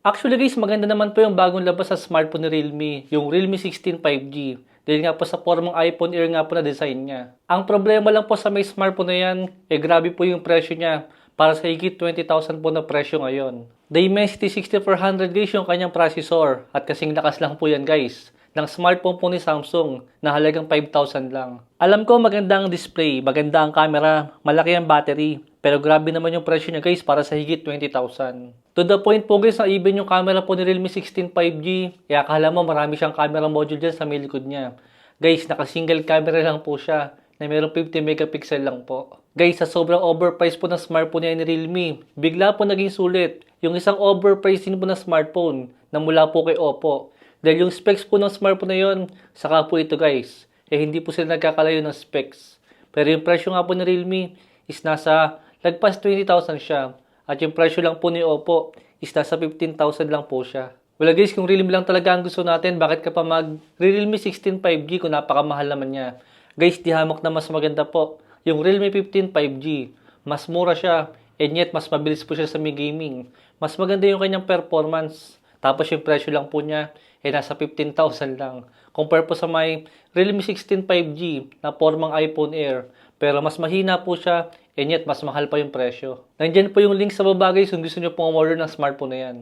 Actually guys, maganda naman po yung bagong labas sa smartphone ni Realme, yung Realme 16 5G. Dahil nga po sa formang iPhone Air nga po na design niya. Ang problema lang po sa may smartphone na yan, grabe po yung presyo niya. Para sa higit 20,000 po na presyo ngayon. Dimensity 6400 guys yung kanyang processor. At kasing lakas lang po yan guys ng smartphone po ni Samsung na halagang 5,000 lang. Alam ko maganda ang display, maganda ang camera, malaki ang battery, pero grabe naman yung presyo niya guys para sa higit 20,000. To the point po guys na even yung camera po ni Realme 16 5G, kaya akala mo marami siyang camera module dyan sa may likod niya. Guys, naka-single camera lang po siya na mayroong 50 megapixel lang po. Guys, sa sobrang overpriced po ng smartphone niya ni Realme, bigla po naging sulit yung isang overpriced din po na smartphone na mula po kay Oppo. Dahil yung specs po ng smartphone na yun, saka po ito guys, hindi po sila nagkakalayo ng specs. Pero yung presyo nga po ni Realme is nasa lagpas 20,000 siya. At yung presyo lang po ni Oppo is nasa 15,000 lang po siya. Wala guys, kung Realme lang talaga ang gusto natin, bakit ka pa mag-Realme 16 5G kung napakamahal naman niya? Guys, di hamak na mas maganda po. Yung Realme 15 5G, mas mura siya, and yet mas mabilis po siya sa may gaming. Mas maganda yung kanyang performance. Tapos yung presyo lang po niya, nasa 15,000 lang. Compare po sa may Realme 16 5G na formang iPhone Air. Pero mas mahina po siya, and yet mas mahal pa yung presyo. Nandiyan po yung link sa baba guys kung gusto nyo pong order ng smartphone na yan.